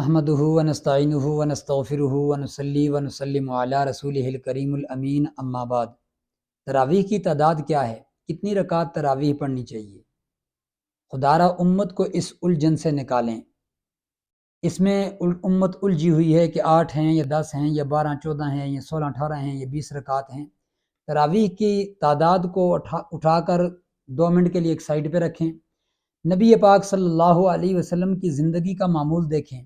احمدہ ونستعینہ ونستغفرہ ونصلی ونسلم علی رسولہ الکریم الامین اما بعد۔ تراویح کی تعداد کیا ہے؟ کتنی رکعت تراویح پڑھنی چاہیے؟ خدارہ امت کو اس الجھن سے نکالیں۔ اس میں امت الجھی ہوئی ہے کہ 8 ہیں یا 10 ہیں یا 12 14 ہیں یا 16 18 ہیں یا 20 رکعت ہیں۔ تراویح کی تعداد کو اٹھا کر 2 منٹ کے لیے ایک سائڈ پہ رکھیں۔ نبی پاک صلی اللہ علیہ وسلم کی زندگی کا معمول دیکھیں۔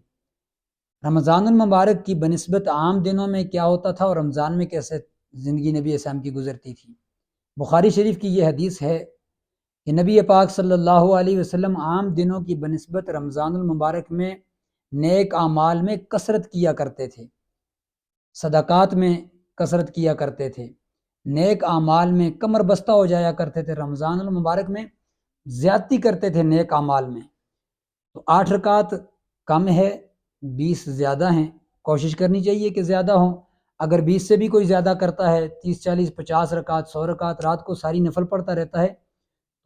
رمضان المبارک کی بنسبت عام دنوں میں کیا ہوتا تھا اور رمضان میں کیسے زندگی نبی اسلام کی گزرتی تھی۔ بخاری شریف کی یہ حدیث ہے کہ نبی پاک صلی اللہ علیہ وسلم عام دنوں کی بنسبت رمضان المبارک میں نیک اعمال میں کثرت کیا کرتے تھے، صدقات میں کثرت کیا کرتے تھے، نیک اعمال میں کمر بستہ ہو جایا کرتے تھے، رمضان المبارک میں زیادتی کرتے تھے نیک اعمال میں۔ تو 8 رکعت کم ہے، 20 زیادہ ہیں، کوشش کرنی چاہیے کہ زیادہ ہوں۔ اگر 20 سے بھی کوئی زیادہ کرتا ہے، 30 40 50 رکعت 100 رکعت رات کو ساری نفل پڑھتا رہتا ہے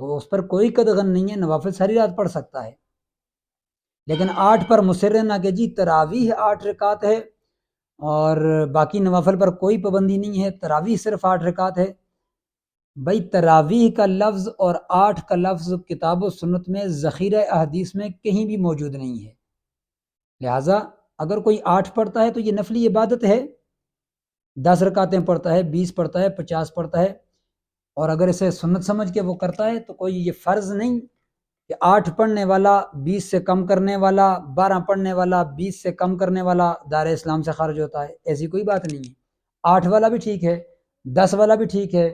تو اس پر کوئی قدغن نہیں ہے، نوافل ساری رات پڑھ سکتا ہے۔ لیکن 8 پر مصر نہ کہ جی تراویح 8 رکعت ہے اور باقی نوافل پر کوئی پابندی نہیں ہے، تراویح صرف 8 رکعت ہے۔ بھائی تراویح کا لفظ اور 8 کا لفظ کتاب و سنت میں ذخیرہ احادیث میں کہیں بھی موجود نہیں ہے، لہٰذا اگر کوئی 8 پڑھتا ہے تو یہ نفلی عبادت ہے، 10 رکعتیں پڑھتا ہے، 20 پڑھتا ہے، 50 پڑھتا ہے، اور اگر اسے سنت سمجھ کے وہ کرتا ہے تو کوئی یہ فرض نہیں کہ 8 پڑھنے والا 20 سے کم کرنے والا، 12 پڑھنے والا 20 سے کم کرنے والا دائرہ اسلام سے خارج ہوتا ہے، ایسی کوئی بات نہیں ہے۔ 8 والا بھی ٹھیک ہے، 10 والا بھی ٹھیک ہے،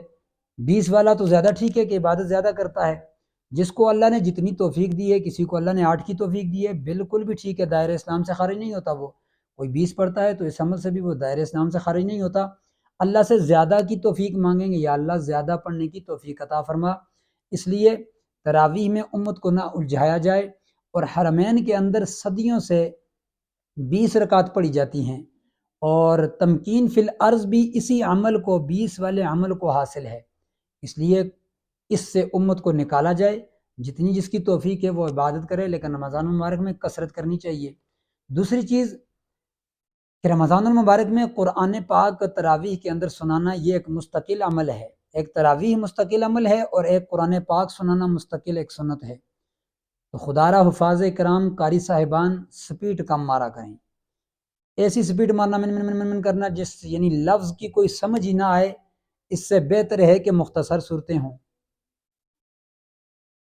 20 والا تو زیادہ ٹھیک ہے کہ عبادت زیادہ کرتا ہے۔ جس کو اللہ نے جتنی توفیق دی ہے، کسی کو اللہ نے 8 کی توفیق دی ہے، بالکل بھی ٹھیک ہے، دائرہ اسلام سے خارج نہیں ہوتا وہ۔ کوئی 20 پڑھتا ہے تو اس عمل سے بھی وہ دائرہ اسلام سے خارج نہیں ہوتا۔ اللہ سے زیادہ کی توفیق مانگیں گے، یا اللہ زیادہ پڑھنے کی توفیق عطا فرما۔ اس لیے تراویح میں امت کو نہ الجھایا جائے، اور حرمین کے اندر صدیوں سے 20 رکعت پڑھی جاتی ہیں، اور تمکین فی الارض بھی اسی عمل کو، 20 والے عمل کو حاصل ہے۔ اس لیے اس سے امت کو نکالا جائے، جتنی جس کی توفیق ہے وہ عبادت کرے، لیکن رمضان المبارک میں کثرت کرنی چاہیے۔ دوسری چیز کہ رمضان المبارک میں قرآن پاک تراویح کے اندر سنانا یہ ایک مستقل عمل ہے، ایک تراویح مستقل عمل ہے اور ایک قرآن پاک سنانا مستقل ایک سنت ہے۔ تو خدارہ حفاظ کرام قاری صاحبان سپیڈ کم مارا کریں، ایسی سپیڈ مارنا من کرنا جس یعنی لفظ کی کوئی سمجھ ہی نہ آئے، اس سے بہتر ہے کہ مختصر صورتیں ہوں۔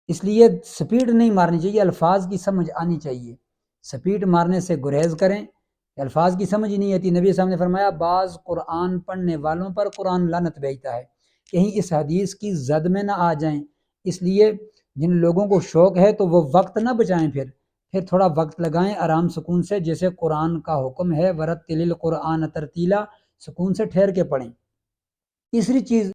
اس لیے سپیڈ نہیں مارنی چاہیے، الفاظ کی سمجھ آنی چاہیے، سپیڈ مارنے سے گریز کریں۔ الفاظ کی سمجھ ہی نہیں آتی، نبی صاحب نے فرمایا بعض قرآن پڑھنے والوں پر قرآن لعنت بھیجتا ہے، کہیں اس حدیث کی زد میں نہ آ جائیں۔ اس لیے جن لوگوں کو شوق ہے تو وہ وقت نہ بچائیں، پھر تھوڑا وقت لگائیں آرام سکون سے، جیسے قرآن کا حکم ہے ورتل القرآن ترتیلا، سکون سے ٹھہر کے پڑھیں۔ تیسری چیز